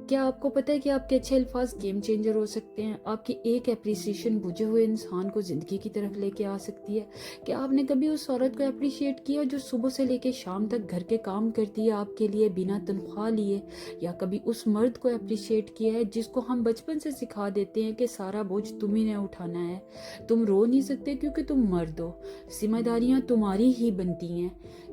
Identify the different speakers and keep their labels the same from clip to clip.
Speaker 1: کیا آپ کو پتہ ہے کہ آپ کے اچھے الفاظ گیم چینجر ہو سکتے ہیں؟ آپ کی ایک اپریسیشن بجھے ہوئے انسان کو زندگی کی طرف لے کے آ سکتی ہے۔ کیا آپ نے کبھی اس عورت کو اپریشیٹ کیا جو صبح سے لے کے شام تک گھر کے کام کرتی ہے آپ کے لیے بنا تنخواہ لیے؟ یا کبھی اس مرد کو اپریشیٹ کیا ہے جس کو ہم بچپن سے سکھا دیتے ہیں کہ سارا بوجھ تم ہی نے اٹھانا ہے، تم رو نہیں سکتے کیونکہ تم مرد ہو، ذمہ داریاں تمہاری ہی بنتی ہیں؟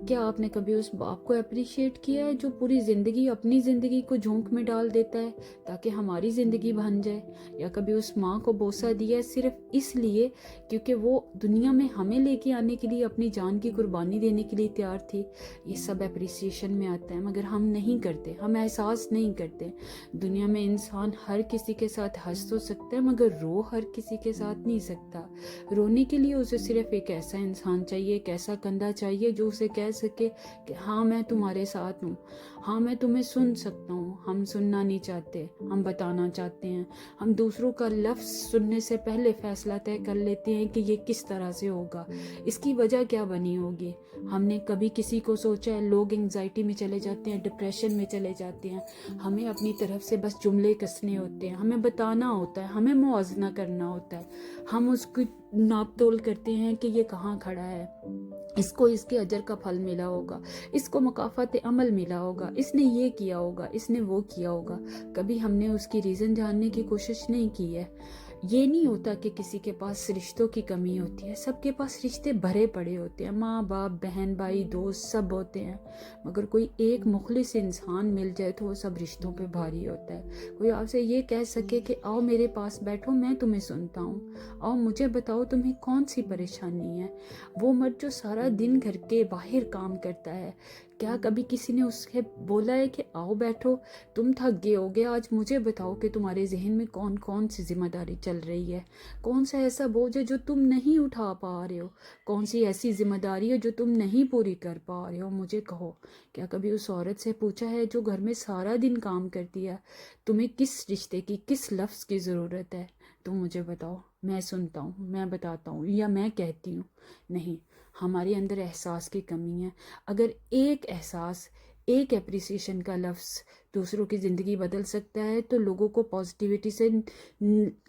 Speaker 1: کیا آپ نے کبھی اس باپ کو اپریشیٹ کیا ہے جو پوری زندگی اپنی زندگی کو جھونک میں ڈال دیتا ہے تاکہ ہماری زندگی بن جائے؟ یا کبھی اس ماں کو بوسہ دیا ہے صرف اس لیے کیونکہ وہ دنیا میں ہمیں لے کے آنے کے لیے اپنی جان کی قربانی دینے کے لیے تیار تھی؟ یہ سب اپریسیشن میں آتا ہے، مگر ہم نہیں کرتے، ہم احساس نہیں کرتے۔ دنیا میں انسان ہر کسی کے ساتھ ہنس تو سکتا ہے مگر رو ہر کسی کے ساتھ نہیں سکتا۔ رونے کے لیے اسے صرف ایک ایسا انسان چاہیے، ایک ایسا کندھا چاہیے جو اسے کہہ سکے کہ ہاں میں تمہارے ساتھ ہوں، ہاں میں تمہیں سن سکتا ہوں۔ ہم سننا نہیں چاہتے، ہم بتانا چاہتے ہیں۔ ہم دوسروں کا لفظ سننے سے پہلے فیصلہ طے کر لیتے ہیں کہ یہ کس طرح سے ہوگا، اس کی وجہ کیا بنی ہوگی۔ ہم نے کبھی کسی کو سوچا ہے؟ لوگ انگزائٹی میں چلے جاتے ہیں، ڈپریشن میں چلے جاتے ہیں، ہمیں اپنی طرف سے بس جملے کسنے ہوتے ہیں، ہمیں بتانا ہوتا ہے، ہمیں موازنہ کرنا ہوتا ہے، ہم اس کی ناپ تول کرتے ہیں کہ یہ کہاں کھڑا ہے، اس کو اس کے اجر کا پھل ملا ہوگا، اس کو مکافات عمل ملا ہوگا، اس نے یہ کیا ہوگا، اس نے وہ کیا ہوگا۔ کبھی ہم نے اس کی ریزن جاننے کی کوشش نہیں کی ہے۔ یہ نہیں ہوتا کہ کسی کے پاس رشتوں کی کمی ہوتی ہے، سب کے پاس رشتے بھرے پڑے ہوتے ہیں، ماں باپ بہن بھائی دوست سب ہوتے ہیں، مگر کوئی ایک مخلص انسان مل جائے تو وہ سب رشتوں پہ بھاری ہوتا ہے۔ کوئی آپ سے یہ کہہ سکے کہ آؤ میرے پاس بیٹھو، میں تمہیں سنتا ہوں، آؤ مجھے بتاؤ تمہیں کون سی پریشانی ہے۔ وہ مرد جو سارا دن گھر کے باہر کام کرتا ہے، کیا کبھی کسی نے اس سے بولا ہے کہ آؤ بیٹھو، تم تھک گئے ہوگے، آج مجھے بتاؤ کہ تمہارے ذہن میں کون کون سی ذمہ داری چل رہی ہے، کون سا ایسا بوجھ ہے جو تم نہیں اٹھا پا رہے ہو، کون سی ایسی ذمہ داری ہے جو تم نہیں پوری کر پا رہے ہو، مجھے کہو۔ کیا کبھی اس عورت سے پوچھا ہے جو گھر میں سارا دن کام کرتی ہے، تمہیں کس رشتے کی، کس لفظ کی ضرورت ہے؟ تم مجھے بتاؤ، میں سنتا ہوں، میں بتاتا ہوں یا میں کہتی ہوں۔ نہیں، ہمارے اندر احساس کی کمی ہے۔ اگر ایک احساس، ایک اپریسیشن کا لفظ دوسروں کی زندگی بدل سکتا ہے تو لوگوں کو پازیٹیوٹی سے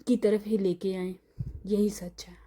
Speaker 1: کی طرف ہی لے کے آئیں، یہی سچ ہے۔